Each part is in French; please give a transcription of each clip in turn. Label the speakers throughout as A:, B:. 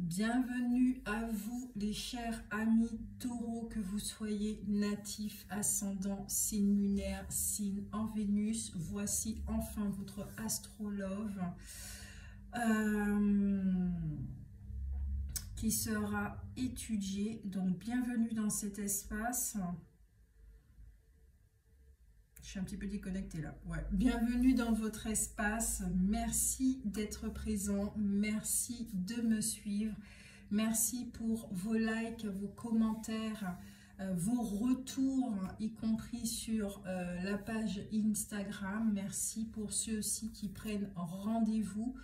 A: Bienvenue à vous les chers amis taureaux, que vous soyez natifs, ascendant, signe lunaire, signe en Vénus. Voici enfin votre astrologue qui sera étudié. Donc bienvenue dans cet espace. Je suis un petit peu déconnectée là. Ouais. Bienvenue dans votre espace. Merci d'être présent. Merci de me suivre. Merci pour vos likes, vos commentaires, vos retours, y compris sur la page Instagram. Merci pour ceux aussi qui prennent rendez-vous.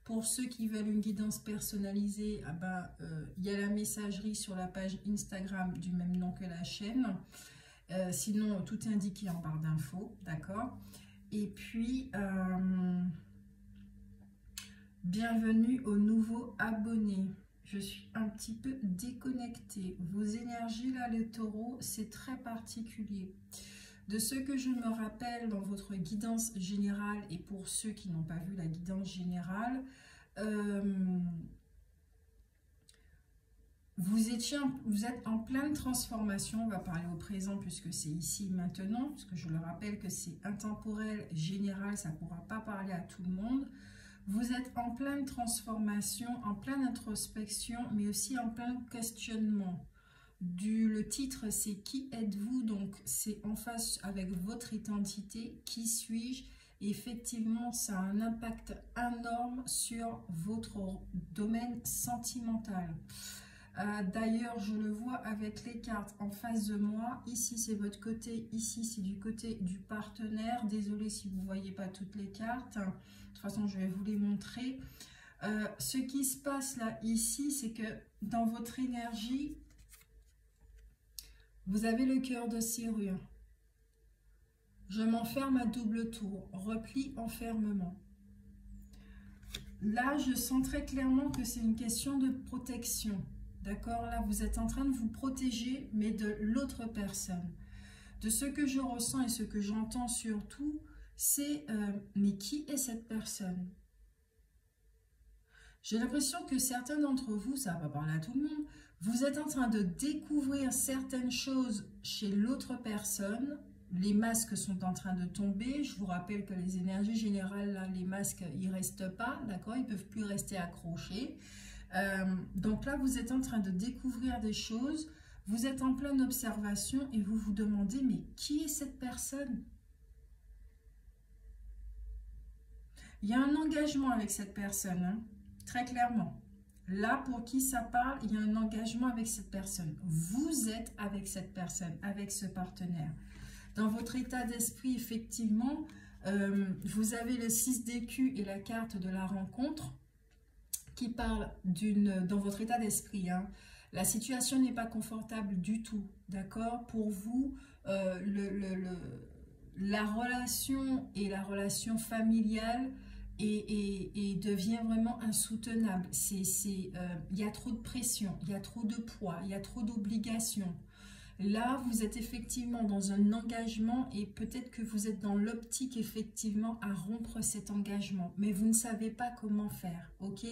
A: Pour ceux qui veulent une guidance personnalisée, il y a la messagerie sur la page Instagram du même nom que la chaîne. Sinon, tout est indiqué en barre d'infos, d'accord? Et puis, bienvenue aux nouveaux abonnés. Je suis un petit peu déconnectée. Vos énergies, là, les taureaux, c'est très particulier. De ce que je me rappelle dans votre guidance générale, et pour ceux qui n'ont pas vu la guidance générale, vous êtes en pleine transformation. On va parler au présent puisque c'est ici maintenant, parce que je le rappelle que c'est intemporel, général, ça ne pourra pas parler à tout le monde. Vous êtes en pleine transformation, en pleine introspection, mais aussi en plein questionnement. Le titre, c'est « Qui êtes-vous » Donc, c'est en face avec votre identité. Qui suis-je? Effectivement, ça a un impact énorme sur votre domaine sentimental. D'ailleurs, je le vois avec les cartes en face de moi. Ici, c'est votre côté. Ici, c'est du côté du partenaire. Désolée si vous ne voyez pas toutes les cartes. De toute façon, je vais vous les montrer. Ce qui se passe là, ici, c'est que dans votre énergie, vous avez le cœur de serrure. Je m'enferme à double tour. Repli, enfermement. Là, je sens très clairement que c'est une question de protection. D'accord? Là, vous êtes en train de vous protéger, mais de l'autre personne. De ce que je ressens et ce que j'entends surtout, c'est mais qui est cette personne? J'ai l'impression que certains d'entre vous, ça va parler à tout le monde, vous êtes en train de découvrir certaines choses chez l'autre personne. Les masques sont en train de tomber. Je vous rappelle que les énergies générales, là, les masques, ils ne restent pas, d'accord? Ils ne peuvent plus rester accrochés. Donc là, vous êtes en train de découvrir des choses, vous êtes en pleine observation et vous vous demandez, mais qui est cette personne? Il y a un engagement avec cette personne, hein, très clairement. Là, pour qui ça parle, il y a un engagement avec cette personne. Vous êtes avec cette personne, avec ce partenaire. Dans votre état d'esprit, effectivement, vous avez le 6 d'écus et la carte de la rencontre, qui parle dans votre état d'esprit. Hein. La situation n'est pas confortable du tout, d'accord? Pour vous, la relation et la relation familiale devient vraiment insoutenable. Il y a trop de pression, il y a trop de poids, il y a trop d'obligations. Là, vous êtes effectivement dans un engagement et peut-être que vous êtes dans l'optique effectivement à rompre cet engagement. Mais vous ne savez pas comment faire, ok?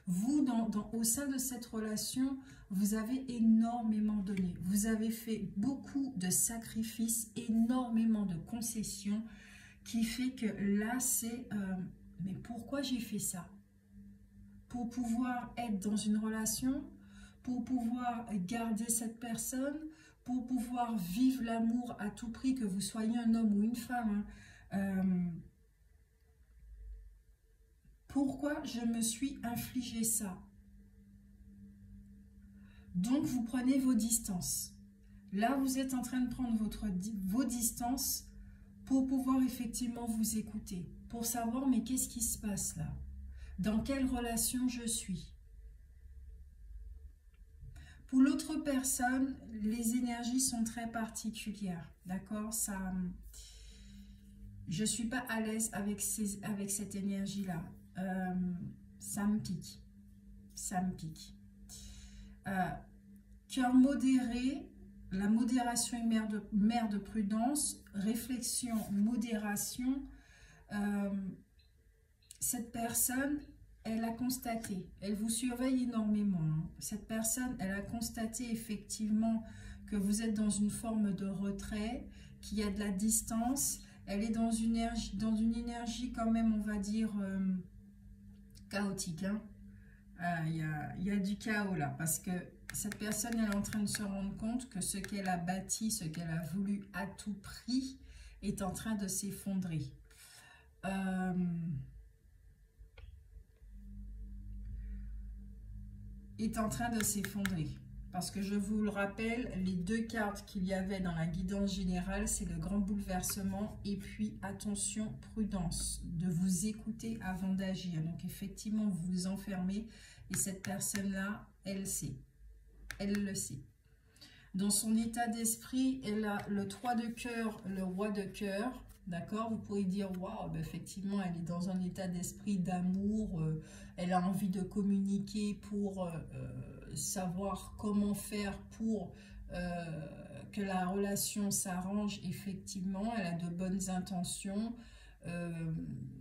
A: Vous, au sein de cette relation, vous avez énormément donné. Vous avez fait beaucoup de sacrifices, énormément de concessions qui fait que là, c'est mais pourquoi j'ai fait ça? Pour pouvoir être dans une relation, pour pouvoir garder cette personne, pour pouvoir vivre l'amour à tout prix, que vous soyez un homme ou une femme. Hein. Pourquoi je me suis infligé ça? Donc, vous prenez vos distances. Là, vous êtes en train de prendre vos distances pour pouvoir effectivement vous écouter, pour savoir, mais qu'est-ce qui se passe là? Dans quelle relation je suis? Pour l'autre personne, les énergies sont très particulières, d'accord? Je ne suis pas à l'aise avec cette énergie-là. Ça me pique. Ça me pique. Cœur modéré, la modération est mère de prudence, réflexion, modération. Cette personne, elle a constaté, elle vous surveille énormément, hein. Cette personne, elle a constaté effectivement que vous êtes dans une forme de retrait, qu'il y a de la distance. Elle est dans une énergie quand même, on va dire, chaotique, hein. Il y a du chaos là, parce que cette personne, elle est en train de se rendre compte que ce qu'elle a bâti, ce qu'elle a voulu à tout prix, est en train de s'effondrer. Est en train de s'effondrer. Parce que je vous le rappelle, les deux cartes qu'il y avait dans la guidance générale, c'est le grand bouleversement et puis attention, prudence, de vous écouter avant d'agir. Donc effectivement, vous vous enfermez et cette personne-là, elle sait. Elle le sait. Dans son état d'esprit, elle a le 3 de cœur, le roi de cœur. D'accord? Vous pourriez dire, waouh, ben effectivement, elle est dans un état d'esprit d'amour. Elle a envie de communiquer pour savoir comment faire pour que la relation s'arrange. Effectivement, elle a de bonnes intentions.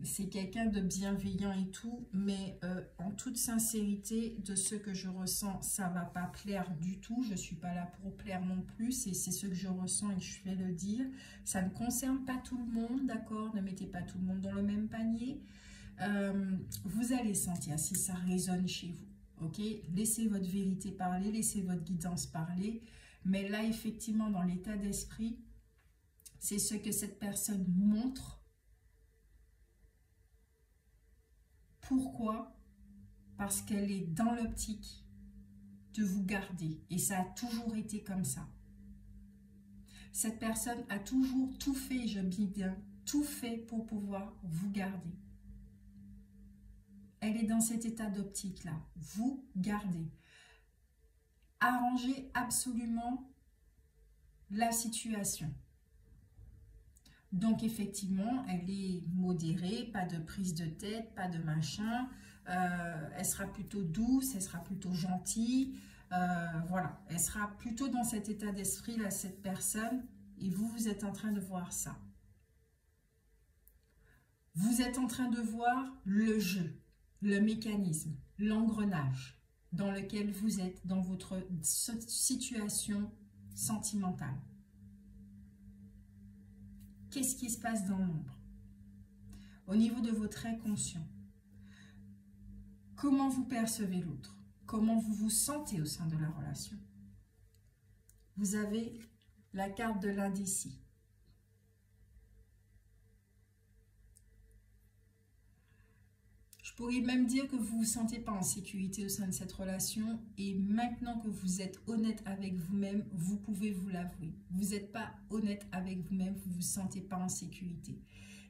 A: C'est quelqu'un de bienveillant et tout, mais en toute sincérité, de ce que je ressens, ça va pas plaire du tout. Je suis pas là pour plaire non plus, c'est ce que je ressens et je vais le dire. Ça ne concerne pas tout le monde, d'accord? Ne mettez pas tout le monde dans le même panier. Vous allez sentir si ça résonne chez vous, ok? Laissez votre vérité parler, laissez votre guidance parler, mais là, effectivement, dans l'état d'esprit, c'est ce que cette personne montre. Pourquoi? Parce qu'elle est dans l'optique de vous garder. Et ça a toujours été comme ça. Cette personne a toujours tout fait, je dis bien, tout fait pour pouvoir vous garder. Elle est dans cet état d'optique-là. Vous garder. Arrangez absolument la situation. Donc, effectivement, elle est modérée, pas de prise de tête, pas de machin. Elle sera plutôt douce, elle sera plutôt gentille. Voilà, elle sera plutôt dans cet état d'esprit-là, cette personne. Et vous, vous êtes en train de voir ça. Vous êtes en train de voir le jeu, le mécanisme, l'engrenage dans lequel vous êtes dans votre situation sentimentale. Qu'est-ce qui se passe dans l'ombre? Au niveau de votre inconscient, comment vous percevez l'autre? Comment vous vous sentez au sein de la relation? Vous avez la carte de l'indécis. Je pourrais même dire que vous ne vous sentez pas en sécurité au sein de cette relation et maintenant que vous êtes honnête avec vous-même, vous pouvez vous l'avouer. Vous n'êtes pas honnête avec vous-même, vous ne vous sentez pas en sécurité.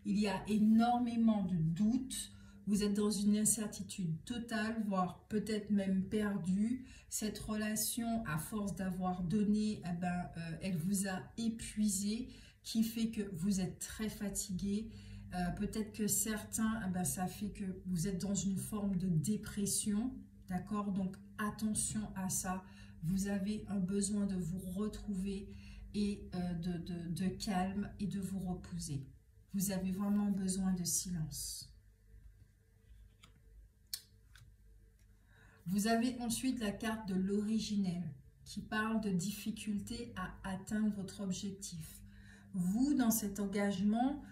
A: Il y a énormément de doutes, vous êtes dans une incertitude totale, voire peut-être même perdue. Cette relation, à force d'avoir donné, eh ben, elle vous a épuisé, qui fait que vous êtes très fatigué. Peut-être que certains, eh ben, ça fait que vous êtes dans une forme de dépression, d'accord? Donc attention à ça, vous avez un besoin de vous retrouver et de calme et de vous reposer. Vous avez vraiment besoin de silence. Vous avez ensuite la carte de l'originel qui parle de difficulté à atteindre votre objectif. Vous, dans cet engagement,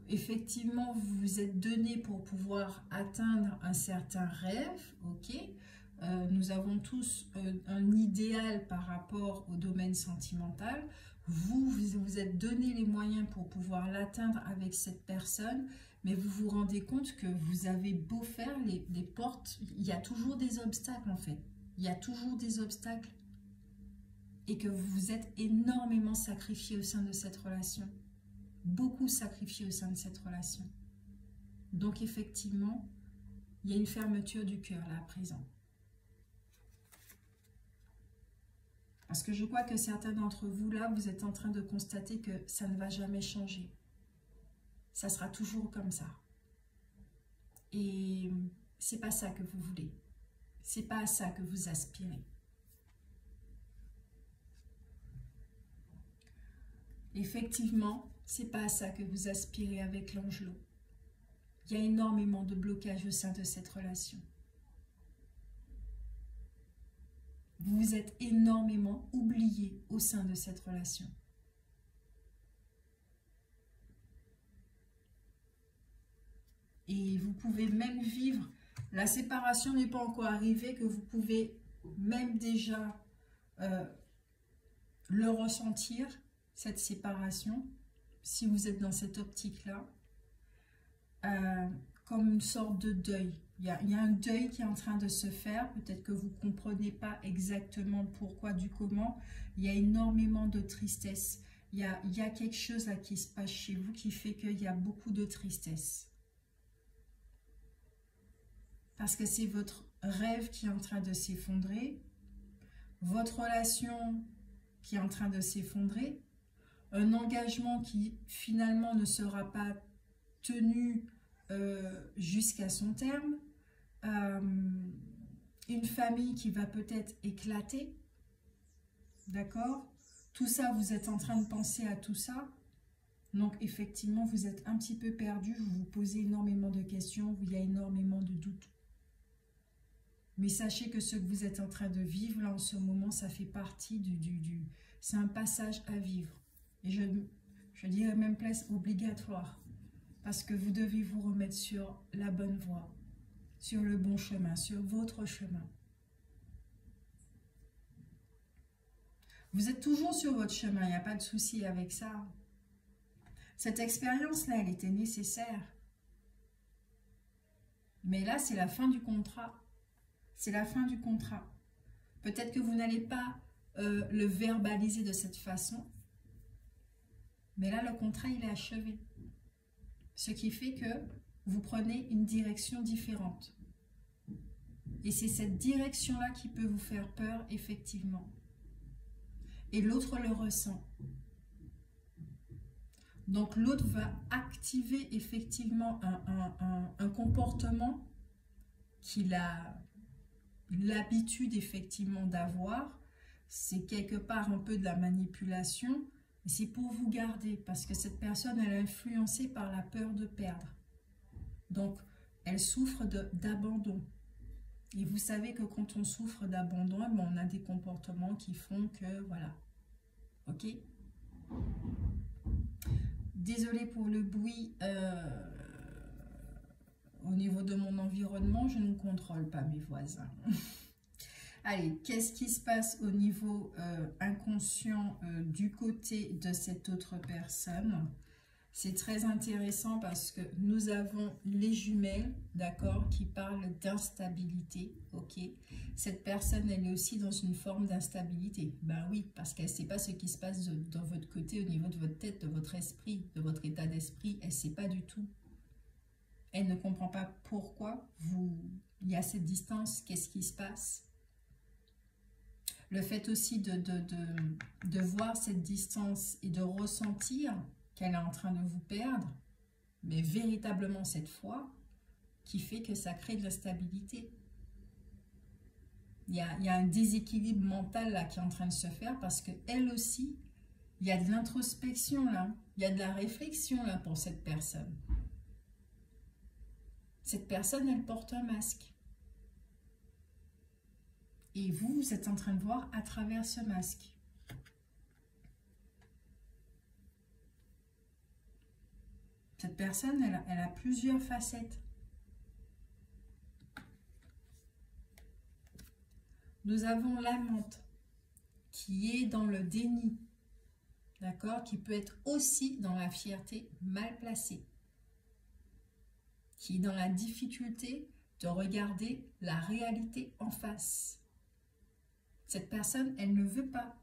A: effectivement, vous vous êtes donné pour pouvoir atteindre un certain rêve, ok? Nous avons tous un idéal par rapport au domaine sentimental. Vous vous êtes donné les moyens pour pouvoir l'atteindre avec cette personne, mais vous vous rendez compte que vous avez beau faire les portes, il y a toujours des obstacles en fait. Il y a toujours des obstacles et que vous vous êtes énormément sacrifié au sein de cette relation. Beaucoup sacrifié au sein de cette relation. Donc effectivement, il y a une fermeture du cœur là à présent. Parce que je crois que certains d'entre vous là, vous êtes en train de constater que ça ne va jamais changer. Ça sera toujours comme ça. Et c'est pas ça que vous voulez. C'est pas à ça que vous aspirez. Effectivement, c'est pas à ça que vous aspirez avec l'Angelot. Il y a énormément de blocages au sein de cette relation. Vous vous êtes énormément oublié au sein de cette relation. Et vous pouvez même vivre, la séparation n'est pas encore arrivée, que vous pouvez même déjà le ressentir, cette séparation, si vous êtes dans cette optique-là, comme une sorte de deuil. Il y a un deuil qui est en train de se faire, peut-être que vous ne comprenez pas exactement pourquoi, du comment. Il y a énormément de tristesse. Il y a quelque chose là qui se passe chez vous qui fait qu'il y a beaucoup de tristesse. Parce que c'est votre rêve qui est en train de s'effondrer, votre relation qui est en train de s'effondrer, un engagement qui finalement ne sera pas tenu jusqu'à son terme, une famille qui va peut-être éclater, d'accord? Tout ça, vous êtes en train de penser à tout ça. Donc, effectivement, vous êtes un petit peu perdu, vous vous posez énormément de questions, il y a énormément de doutes. Mais sachez que ce que vous êtes en train de vivre, là, en ce moment, ça fait partie c'est un passage à vivre. Et je dirais même presque obligatoire. Parce que vous devez vous remettre sur la bonne voie, sur le bon chemin, sur votre chemin. Vous êtes toujours sur votre chemin, il n'y a pas de souci avec ça. Cette expérience-là, elle était nécessaire. Mais là, c'est la fin du contrat. C'est la fin du contrat. Peut-être que vous n'allez pas le verbaliser de cette façon. Mais là, le contrat, il est achevé. Ce qui fait que vous prenez une direction différente. Et c'est cette direction-là qui peut vous faire peur, effectivement. Et l'autre le ressent. Donc l'autre va activer effectivement un comportement qu'il a l'habitude effectivement d'avoir. C'est quelque part un peu de la manipulation. C'est pour vous garder, parce que cette personne, elle est influencée par la peur de perdre. Donc, elle souffre d'abandon. Et vous savez que quand on souffre d'abandon, on a des comportements qui font que, voilà. Ok? Désolée pour le bruit. Au niveau de mon environnement, je ne contrôle pas mes voisins. Allez, qu'est-ce qui se passe au niveau inconscient du côté de cette autre personne? C'est très intéressant parce que nous avons les jumelles, d'accord, qui parlent d'instabilité, ok? Cette personne, elle est aussi dans une forme d'instabilité. Ben oui, parce qu'elle ne sait pas ce qui se passe dans votre côté, au niveau de votre tête, de votre esprit, de votre état d'esprit. Elle ne sait pas du tout. Elle ne comprend pas pourquoi il y a cette distance, qu'est-ce qui se passe. Le fait aussi de voir cette distance et de ressentir qu'elle est en train de vous perdre, mais véritablement cette fois, qui fait que ça crée de l'instabilité. Il y a un déséquilibre mental là qui est en train de se faire parce qu'elle aussi, il y a de l'introspection là, il y a de la réflexion là pour cette personne. Cette personne, elle porte un masque. Et vous êtes en train de voir à travers ce masque. Cette personne, elle a plusieurs facettes. Nous avons l'amante qui est dans le déni, d'accord, qui peut être aussi dans la fierté mal placée, qui est dans la difficulté de regarder la réalité en face. Cette personne, elle ne veut pas.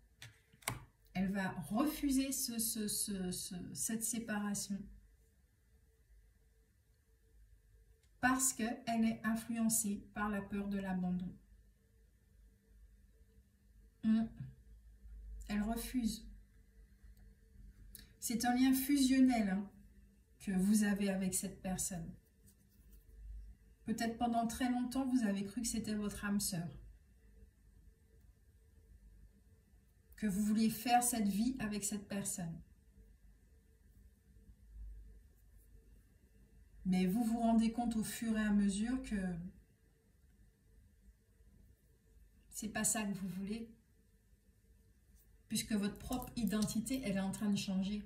A: Elle va refuser cette séparation. Parce qu'elle est influencée par la peur de l'abandon. Elle refuse. C'est un lien fusionnel hein, que vous avez avec cette personne. Peut-être pendant très longtemps, vous avez cru que c'était votre âme sœur. Que vous vouliez faire cette vie avec cette personne. Mais vous vous rendez compte au fur et à mesure que c'est pas ça que vous voulez. Puisque votre propre identité, elle est en train de changer.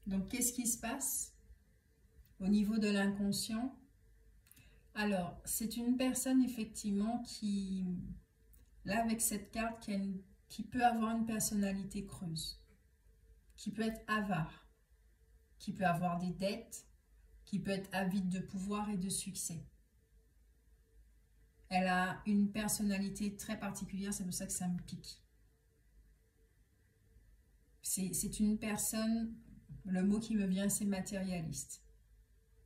A: Donc, qu'est-ce qui se passe au niveau de l'inconscient? Alors, c'est une personne, effectivement, qui, là, avec cette carte, qui peut avoir une personnalité creuse, qui peut être avare, qui peut avoir des dettes, qui peut être avide de pouvoir et de succès. Elle a une personnalité très particulière, c'est pour ça que ça me pique. C'est une personne, le mot qui me vient, c'est matérialiste.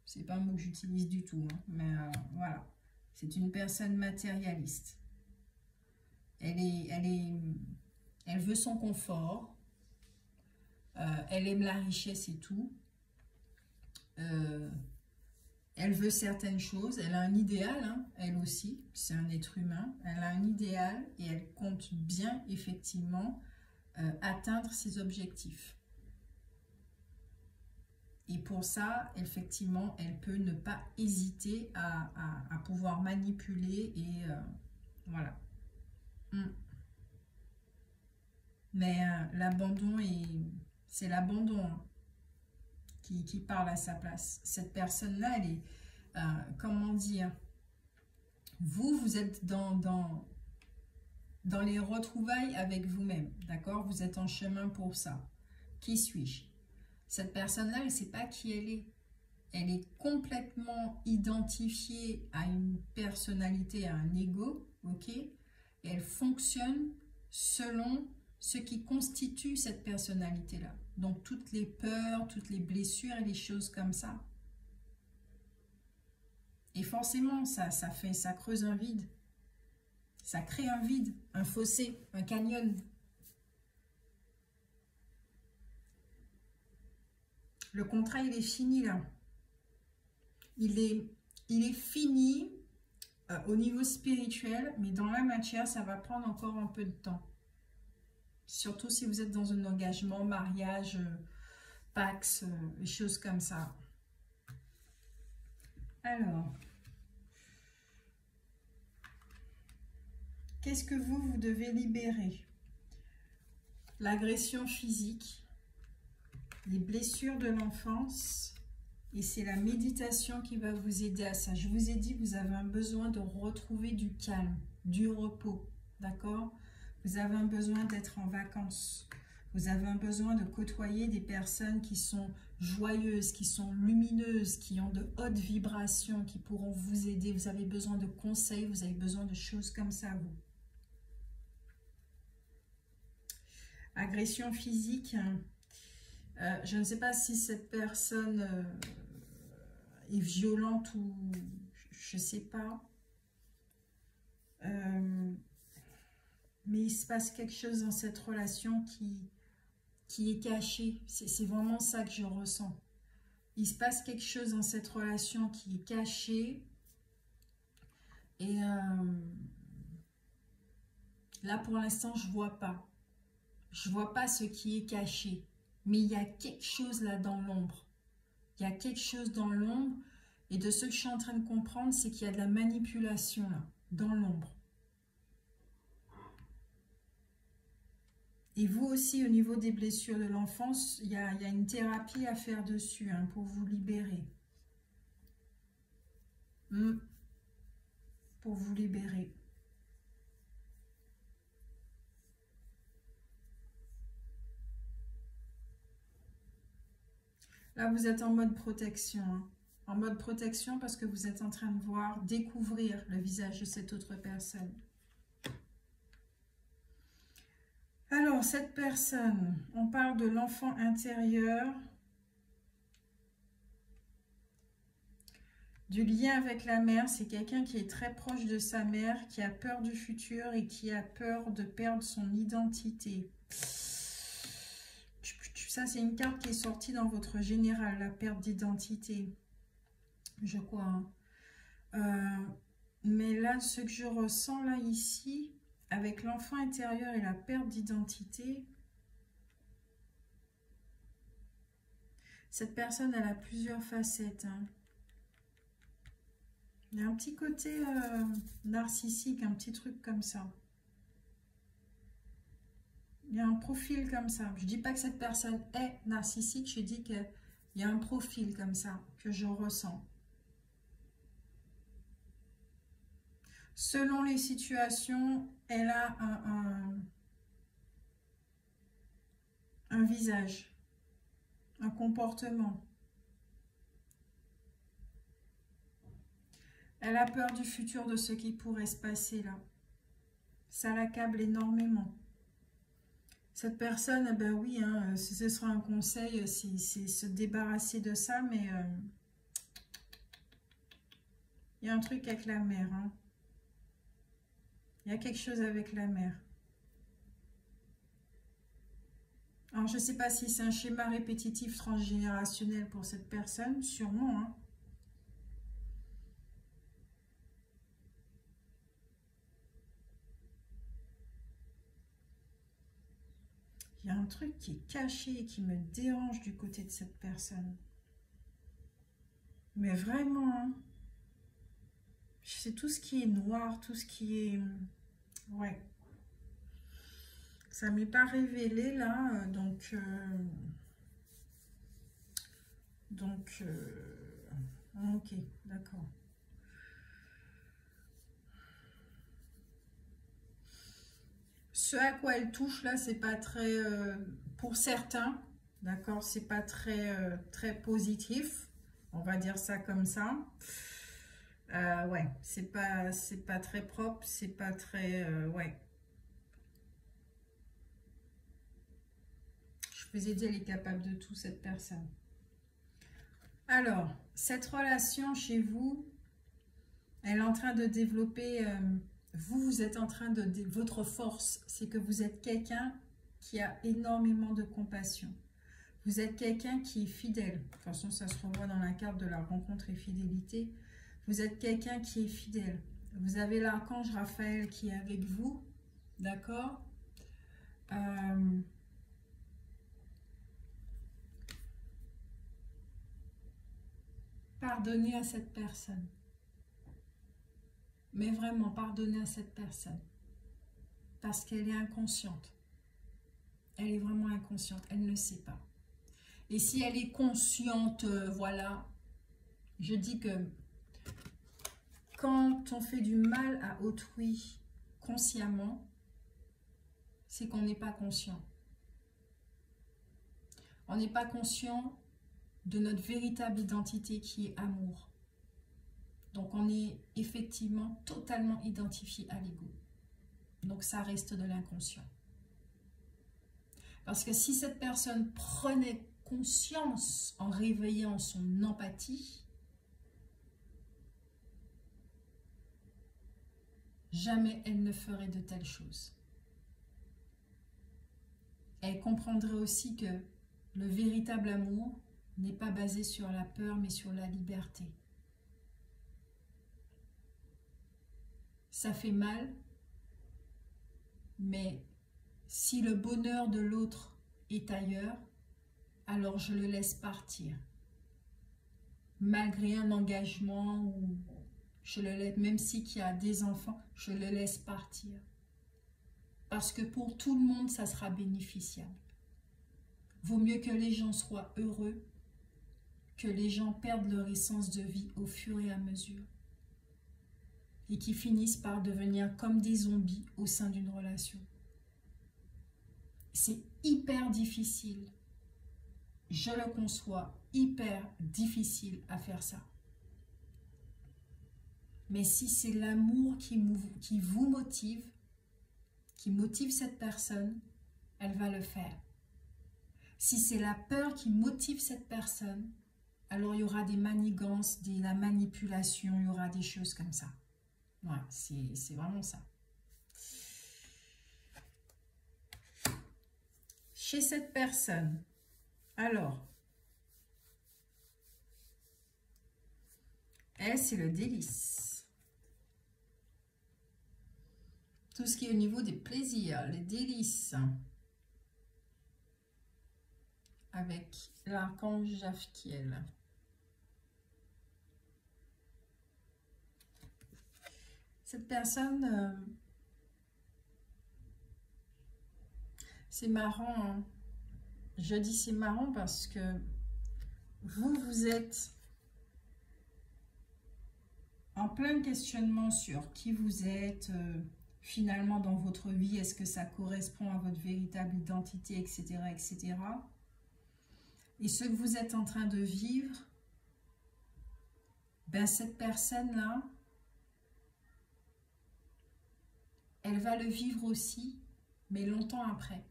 A: C'est pas un mot que j'utilise du tout, hein, mais voilà. C'est une personne matérialiste. Elle veut son confort. Elle aime la richesse et tout. Elle veut certaines choses. Elle a un idéal, hein, elle aussi. C'est un être humain. Elle a un idéal et elle compte bien, effectivement, atteindre ses objectifs. Et pour ça, effectivement, elle peut ne pas hésiter à pouvoir manipuler et voilà. Mais l'abandon, c'est l'abandon, hein, qui parle à sa place. Cette personne-là, elle est, comment dire, vous êtes dans les retrouvailles avec vous-même, d'accord? Vous êtes en chemin pour ça. Qui suis-je? Cette personne-là, elle ne sait pas qui elle est. Elle est complètement identifiée à une personnalité, à un ego, ok? Et elle fonctionne selon ce qui constitue cette personnalité-là. Donc, toutes les peurs, toutes les blessures et les choses comme ça. Et forcément, ça creuse un vide. Ça crée un vide, un fossé, un canyon. Le contrat, il est fini là. Il est fini au niveau spirituel, mais dans la matière, ça va prendre encore un peu de temps. Surtout si vous êtes dans un engagement, mariage, Pax, des choses comme ça. Alors, qu'est-ce que vous devez libérer? L'agression physique, les blessures de l'enfance, et c'est la méditation qui va vous aider à ça. Je vous ai dit, vous avez un besoin de retrouver du calme, du repos, d'accord? Vous avez un besoin d'être en vacances. Vous avez un besoin de côtoyer des personnes qui sont joyeuses, qui sont lumineuses, qui ont de hautes vibrations, qui pourront vous aider. Vous avez besoin de conseils, vous avez besoin de choses comme ça, vous. Agression physique. Je ne sais pas si cette personne est violente ou je ne sais pas. Mais il se passe quelque chose dans cette relation qui est caché. C'est vraiment ça que je ressens. Il se passe quelque chose dans cette relation qui est caché. Et là, pour l'instant, je ne vois pas. Je ne vois pas ce qui est caché. Mais il y a quelque chose là dans l'ombre. Il y a quelque chose dans l'ombre. Et de ce que je suis en train de comprendre, c'est qu'il y a de la manipulation là, dans l'ombre. Et vous aussi, au niveau des blessures de l'enfance, il y a une thérapie à faire dessus, hein, pour vous libérer. Pour vous libérer. Là, vous êtes en mode protection. Hein. En mode protection parce que vous êtes en train de voir, découvrir le visage de cette autre personne. Alors, cette personne, on parle de l'enfant intérieur, du lien avec la mère. C'est quelqu'un qui est très proche de sa mère, qui a peur du futur et qui a peur de perdre son identité. Ça, c'est une carte qui est sortie dans votre général, la perte d'identité, je crois. Hein. Mais là, ce que je ressens là, ici, avec l'enfant intérieur et la perte d'identité, Cette personne, elle a plusieurs facettes. Hein. Il y a un petit côté narcissique, un petit truc comme ça. Il y a un profil comme ça. Je ne dis pas que cette personne est narcissique, je dis qu'il y a un profil comme ça que je ressens. Selon les situations, elle a un visage, un comportement. Elle a peur du futur, de ce qui pourrait se passer là. Ça l'accable énormément. Cette personne, eh ben oui, hein, ce sera un conseil, c'est se débarrasser de ça, mais il y a un truc avec la mère. Hein. Il y a quelque chose avec la mère. Alors, je ne sais pas si c'est un schéma répétitif transgénérationnel pour cette personne, sûrement. Hein. Il y a un truc qui est caché et qui me dérange du côté de cette personne. Mais vraiment, hein, c'est tout ce qui est noir, tout ce qui est... Ouais. Ça ne m'est pas révélé là, ok, d'accord. Ce à quoi elle touche là, c'est pas très, pour certains, d'accord, c'est pas très, très positif, on va dire ça comme ça. Ouais, c'est pas très propre, c'est pas très, ouais. Je vous ai dit, elle est capable de tout, cette personne. Alors, cette relation chez vous, elle est en train de développer, vous êtes en train de... Votre force, c'est que vous êtes quelqu'un qui a énormément de compassion. Vous êtes quelqu'un qui est fidèle. De toute façon, ça se revoit dans la carte de la rencontre et fidélité. Vous êtes quelqu'un qui est fidèle. Vous avez l'archange Raphaël qui est avec vous, d'accord? Pardonnez à cette personne. Mais vraiment, pardonnez à cette personne. Parce qu'elle est inconsciente. Elle est vraiment inconsciente. Elle ne le sait pas. Et si elle est consciente, voilà, je dis que quand on fait du mal à autrui consciemment, c'est qu'on n'est pas conscient. On n'est pas conscient de notre véritable identité qui est amour. Donc on est effectivement totalement identifié à l'ego. Donc ça reste de l'inconscient. Parce que si cette personne prenait conscience en réveillant son empathie, jamais elle ne ferait de telles choses. Elle comprendrait aussi que le véritable amour n'est pas basé sur la peur, mais sur la liberté. Ça fait mal, mais si le bonheur de l'autre est ailleurs, alors je le laisse partir. Malgré un engagement, ou je le laisse, même s'il y a des enfants, je le laisse partir. Parce que pour tout le monde, ça sera bénéficiable. Vaut mieux que les gens soient heureux, que les gens perdent leur essence de vie au fur et à mesure. Et qui finissent par devenir comme des zombies au sein d'une relation. C'est hyper difficile. Je le conçois, hyper difficile à faire ça. Mais si c'est l'amour qui vous motive, qui motive cette personne, elle va le faire. Si c'est la peur qui motive cette personne, alors il y aura des manigances, de la manipulation, il y aura des choses comme ça. Voilà, c'est vraiment ça. Chez cette personne, alors, elle, c'est le délice. Tout ce qui est au niveau des plaisirs, les délices. avec l'archange Jafkiel. Cette personne, c'est marrant, hein. Je dis c'est marrant parce que vous êtes en plein questionnement sur qui vous êtes, finalement dans votre vie, est-ce que ça correspond à votre véritable identité, etc., etc. Et ce que vous êtes en train de vivre, ben cette personne-là, elle va le vivre aussi, mais longtemps après.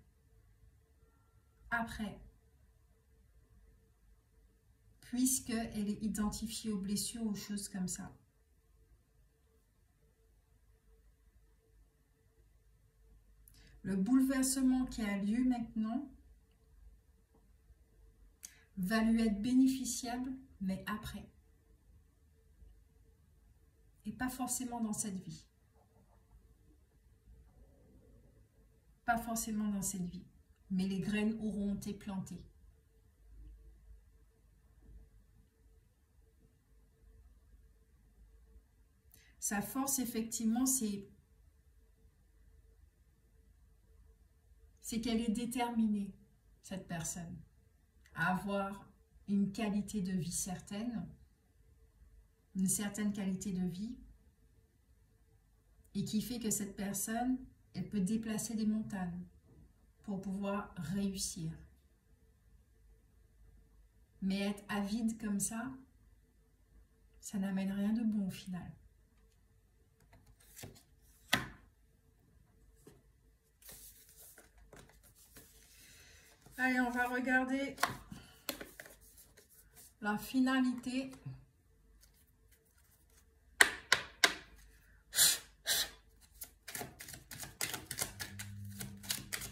A: Puisqu'elle est identifiée aux blessures, aux choses comme ça. Le bouleversement qui a lieu maintenant va lui être bénéficiable, mais après. Et pas forcément dans cette vie. Pas forcément dans cette vie. Mais les graines auront été plantées. Sa force, effectivement, c'est qu'elle est déterminée, cette personne, à avoir une qualité de vie certaine, une certaine qualité de vie, et qui fait que cette personne, elle peut déplacer des montagnes pour pouvoir réussir. Mais être avide comme ça n'amène rien de bon au final. Allez, on va regarder la finalité.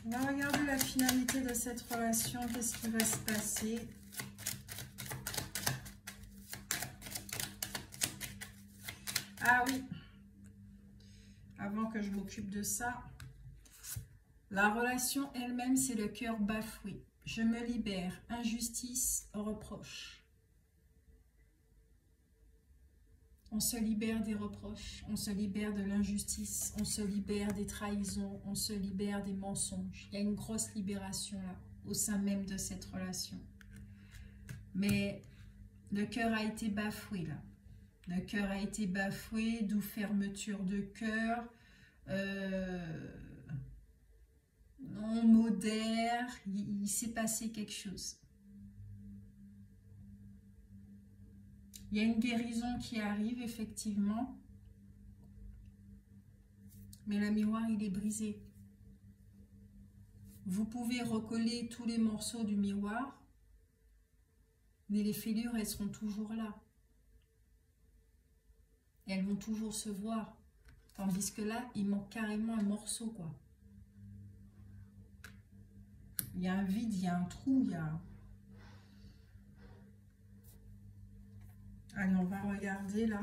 A: On va regarder la finalité de cette relation. Qu'est-ce qui va se passer? Ah oui, avant que je m'occupe de ça, la relation elle-même, c'est le cœur bafoué. Je me libère. Injustice, reproche. On se libère des reproches, on se libère de l'injustice, on se libère des trahisons, on se libère des mensonges. Il y a une grosse libération là, au sein même de cette relation. Mais le cœur a été bafoué là. Le cœur a été bafoué, d'où fermeture de cœur, non modère, il s'est passé quelque chose. Il y a une guérison qui arrive, effectivement. Mais le miroir, il est brisé. Vous pouvez recoller tous les morceaux du miroir, mais les fêlures, elles seront toujours là. Et elles vont toujours se voir. Tandis que là, il manque carrément un morceau, quoi. Il y a un vide, il y a un trou, il y a... Allez, on va regarder là.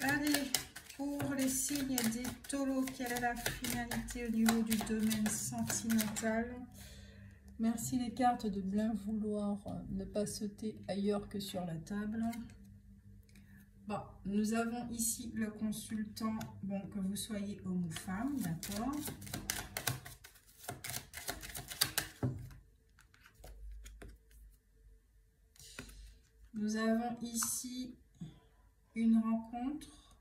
A: Allez, pour les signes des taureaux, quelle est la finalité au niveau du domaine sentimental? Merci les cartes de bien vouloir ne pas sauter ailleurs que sur la table. Bon, nous avons ici le consultant, bon, que vous soyez homme ou femme, d'accord. Nous avons ici une rencontre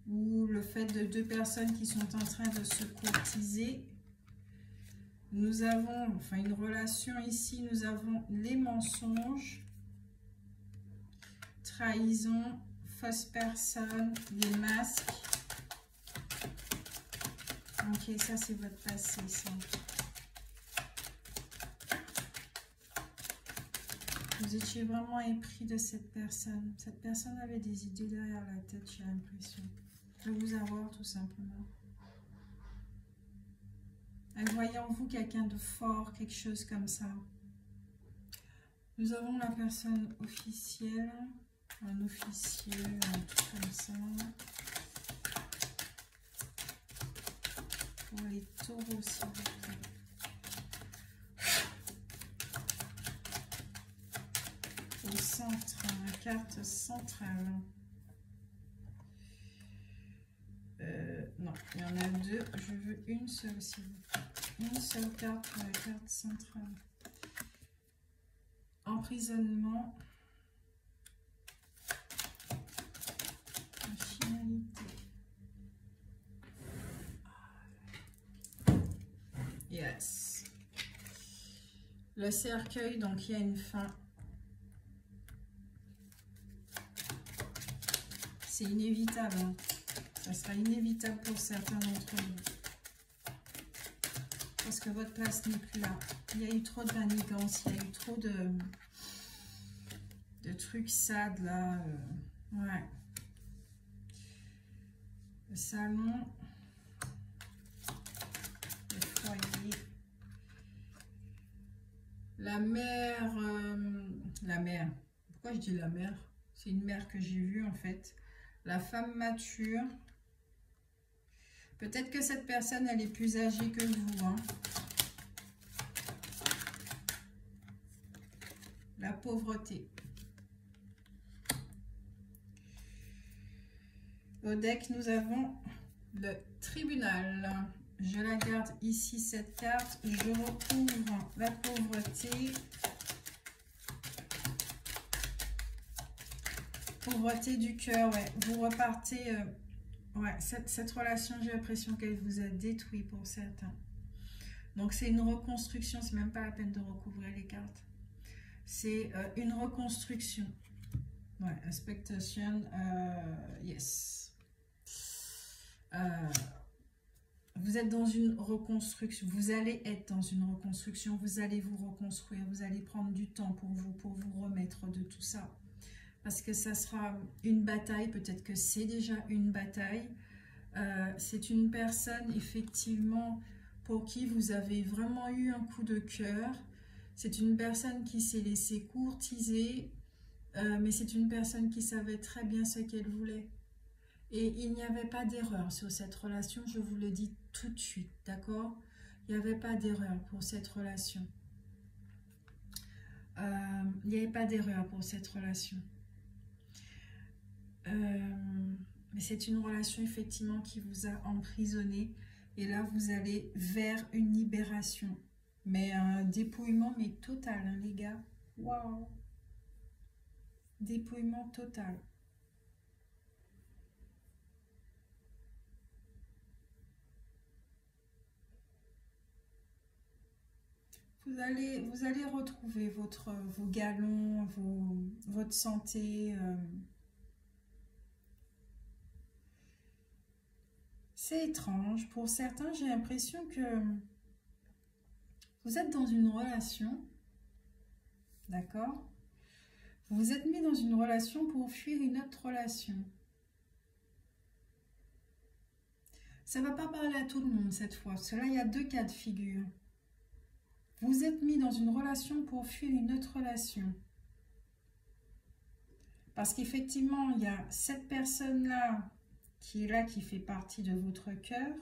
A: ou le fait de deux personnes qui sont en train de se courtiser. Nous avons, enfin, une relation ici, nous avons les mensonges, trahison, fausse personne, les masques. Ok, ça c'est votre passé, ça. Vous étiez vraiment épris de cette personne. Cette personne avait des idées derrière la tête, j'ai l'impression. De vous avoir, tout simplement. Elle voyait en vous quelqu'un de fort, quelque chose comme ça. Nous avons la personne officielle, un officier, un truc comme ça. Pour les taureaux, s'il vous plaît. Au centre, la carte centrale. Non, il y en a deux. Je veux une seule, s'il vous plaît. Une seule carte pour la carte centrale. Emprisonnement. La finalité. Yes. Le cercueil, donc il y a une fin. C'est inévitable. Hein. Ça sera inévitable pour certains d'entre vous. Parce que votre place n'est plus là. Il y a eu trop de manigance, il y a eu trop de trucs sad là. Ouais. Le salon. Le foyer. La mère. La mère. Pourquoi je dis la mère? C'est une mère que j'ai vue en fait. La femme mature. Peut-être que cette personne, elle est plus âgée que vous. Hein. La pauvreté. Au deck, nous avons le tribunal. Je la garde ici, cette carte. Je recouvre la pauvreté. Pauvreté du cœur, ouais. Vous repartez... ouais, cette relation, j'ai l'impression qu'elle vous a détruit pour certains. Donc, c'est une reconstruction. C'est même pas la peine de recouvrir les cartes. C'est une reconstruction. Ouais, expectation, yes. Vous êtes dans une reconstruction. Vous allez être dans une reconstruction. Vous allez vous reconstruire. Vous allez prendre du temps pour vous remettre de tout ça. Parce que ça sera une bataille. Peut-être que c'est déjà une bataille. C'est une personne, effectivement, pour qui vous avez vraiment eu un coup de cœur. C'est une personne qui s'est laissée courtiser, mais c'est une personne qui savait très bien ce qu'elle voulait. Et il n'y avait pas d'erreur sur cette relation, je vous le dis tout de suite, d'accord? Il n'y avait pas d'erreur pour cette relation. Il n'y avait pas d'erreur pour cette relation. Mais c'est une relation, effectivement, qui vous a emprisonné. Et là, vous allez vers une libération. Mais un dépouillement, mais total, hein, les gars. Waouh! Dépouillement total. Vous allez retrouver vos galons, votre santé. C'est étrange. Pour certains, j'ai l'impression que vous êtes dans une relation. D'accord? Vous vous êtes mis dans une relation pour fuir une autre relation. Ça ne va pas parler à tout le monde cette fois. Parce que là, il y a deux cas de figure. Vous êtes mis dans une relation pour fuir une autre relation. Parce qu'effectivement, il y a cette personne-là qui est là, qui fait partie de votre cœur.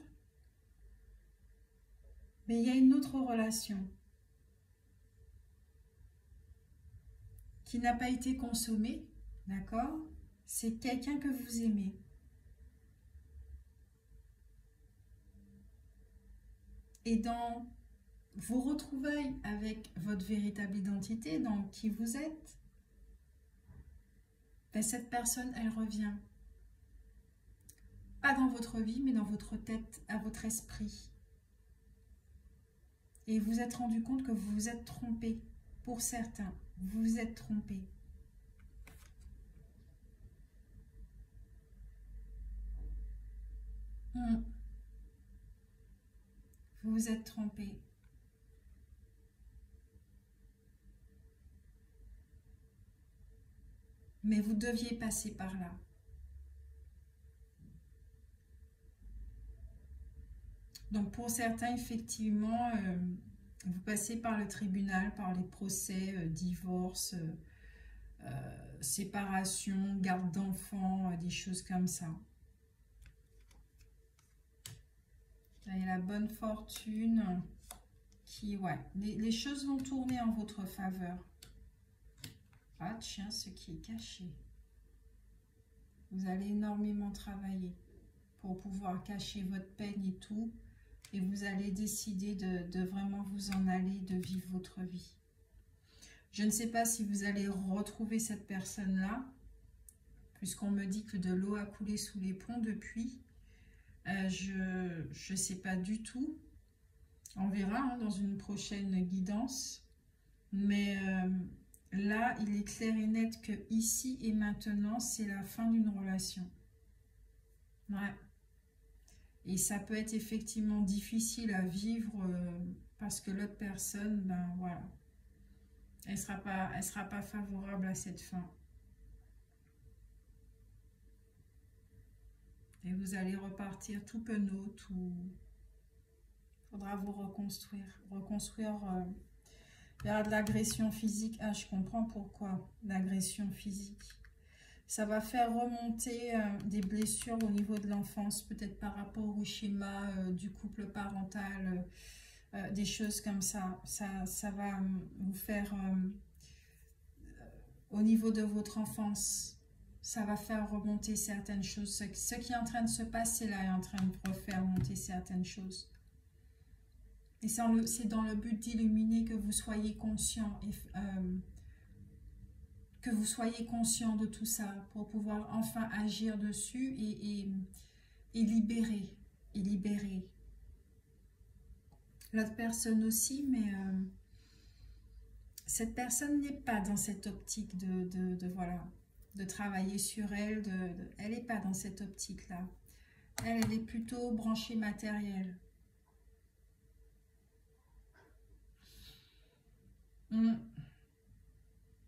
A: Mais il y a une autre relation qui n'a pas été consommée, d'accord? C'est quelqu'un que vous aimez. Et dans vos retrouvailles avec votre véritable identité, dans qui vous êtes, ben cette personne, elle revient. Pas dans votre vie, mais dans votre tête, à votre esprit. Et vous vous êtes rendu compte que vous vous êtes trompé. Pour certains, vous vous êtes trompé. Vous vous êtes trompé. Mais vous deviez passer par là. Donc pour certains, effectivement, Vous passez par le tribunal, par les procès, divorce, séparation, garde d'enfants, des choses comme ça. Là, il y a la bonne fortune qui, ouais, les choses vont tourner en votre faveur. Ah tiens, ce qui est caché. Vous allez énormément travailler pour pouvoir cacher votre peine et tout. Et vous allez décider de vraiment vous en aller, de vivre votre vie. Je ne sais pas si vous allez retrouver cette personne-là, puisqu'on me dit que de l'eau a coulé sous les ponts depuis. Je ne sais pas du tout. On verra hein, dans une prochaine guidance. Mais là, il est clair et net que ici et maintenant, c'est la fin d'une relation. Ouais. Et ça peut être effectivement difficile à vivre parce que l'autre personne, ben voilà, elle sera pas favorable à cette fin. Et vous allez repartir tout penaud, tout... Faudra vous reconstruire. Il y aura de l'agression physique. Ah, je comprends pourquoi. L'agression physique. Ça va faire remonter des blessures au niveau de l'enfance, peut-être par rapport au schéma du couple parental, des choses comme ça. Ça va vous faire, au niveau de votre enfance, ça va faire remonter certaines choses. Ce qui est en train de se passer là est en train de refaire monter certaines choses. Et c'est dans le but d'illuminer que vous soyez conscient et... que vous soyez conscient de tout ça pour pouvoir enfin agir dessus et libérer. L'autre personne aussi, mais cette personne n'est pas dans cette optique voilà, de travailler sur elle. Elle n'est pas dans cette optique-là. Elle est plutôt branchée matérielle.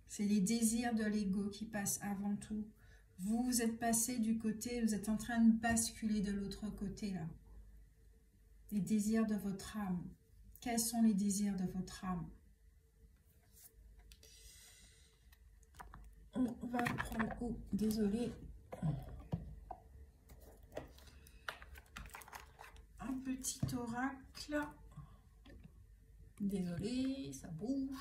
A: C'est les désirs de l'ego qui passent avant tout. Vous êtes passé du côté, vous êtes en train de basculer de l'autre côté là. Les désirs de votre âme. Quels sont les désirs de votre âme? On va prendre... Oh, désolé. Un petit oracle. Désolé, ça bouge.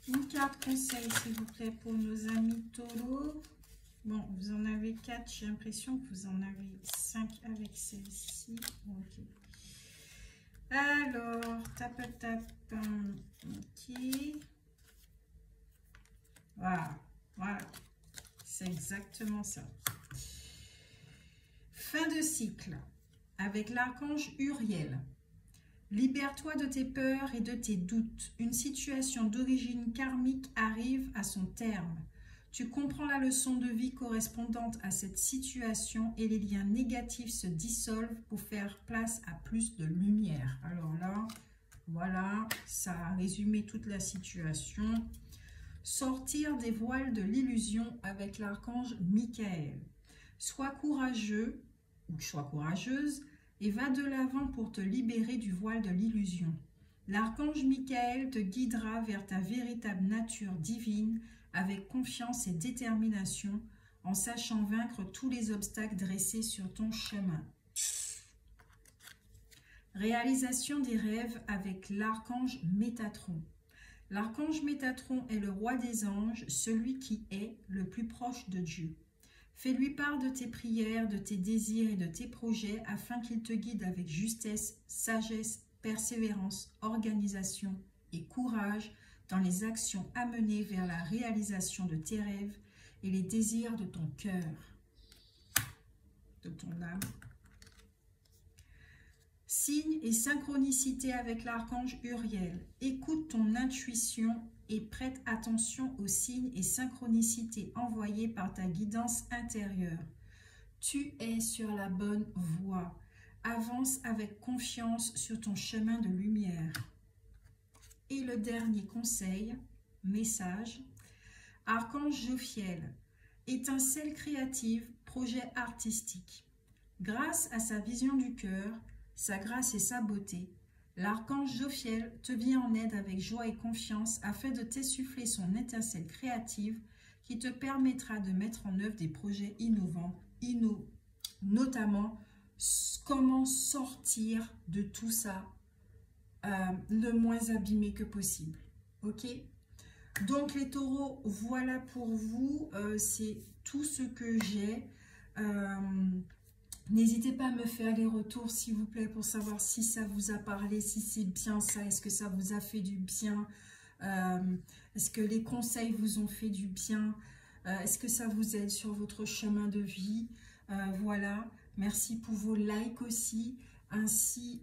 A: Une carte conseil, s'il vous plaît, pour nos amis taureaux. Bon, vous en avez 4. J'ai l'impression que vous en avez 5 avec celle-ci. Ok. Alors, tape. Ok. Voilà. C'est exactement ça. Fin de cycle avec l'archange Uriel. Libère-toi de tes peurs et de tes doutes. Une situation d'origine karmique arrive à son terme. Tu comprends la leçon de vie correspondante à cette situation et les liens négatifs se dissolvent pour faire place à plus de lumière. Alors là, voilà, ça a résumé toute la situation. Sortir des voiles de l'illusion avec l'archange Michael. Sois courageux ou sois courageuse et va de l'avant pour te libérer du voile de l'illusion. L'archange Michael te guidera vers ta véritable nature divine avec confiance et détermination en sachant vaincre tous les obstacles dressés sur ton chemin. Réalisation des rêves avec l'archange Métatron. L'archange Métatron est le roi des anges, celui qui est le plus proche de Dieu. Fais-lui part de tes prières, de tes désirs et de tes projets afin qu'il te guide avec justesse, sagesse, persévérance, organisation et courage dans les actions à mener vers la réalisation de tes rêves et les désirs de ton cœur, de ton âme. Signe et synchronicité avec l'archange Uriel. Écoute ton intuition et prête attention aux signes et synchronicités envoyés par ta guidance intérieure. Tu es sur la bonne voie. Avance avec confiance sur ton chemin de lumière. Et le dernier conseil, message. Archange Jophiel. étincelle créative, projet artistique. Grâce à sa vision du cœur, sa grâce et sa beauté, l'archange Jophiel te vient en aide avec joie et confiance afin de t'insuffler son étincelle créative qui te permettra de mettre en œuvre des projets innovants, notamment comment sortir de tout ça le moins abîmé que possible. Ok? Donc les taureaux, voilà pour vous, c'est tout ce que j'ai. N'hésitez pas à me faire les retours s'il vous plaît pour savoir si ça vous a parlé, si c'est bien ça, est-ce que ça vous a fait du bien, est-ce que les conseils vous ont fait du bien, est-ce que ça vous aide sur votre chemin de vie. Voilà, merci pour vos likes aussi. Ainsi,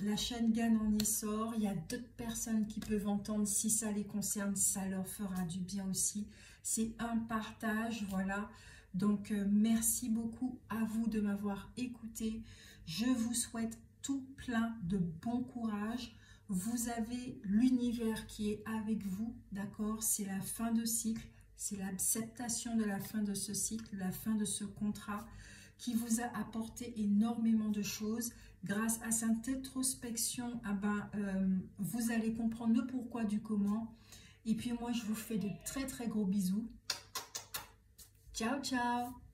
A: la chaîne gagne en essor. Il y a d'autres personnes qui peuvent entendre. Si ça les concerne, ça leur fera du bien aussi. C'est un partage, voilà. Donc, merci beaucoup à vous de m'avoir écouté. Je vous souhaite tout plein de bon courage. Vous avez l'univers qui est avec vous, d'accord? C'est la fin de cycle. C'est l'acceptation de la fin de ce cycle, la fin de ce contrat, qui vous a apporté énormément de choses. Grâce à cette introspection, vous allez comprendre le pourquoi du comment. Et puis moi, je vous fais de très très gros bisous. Ciao, ciao!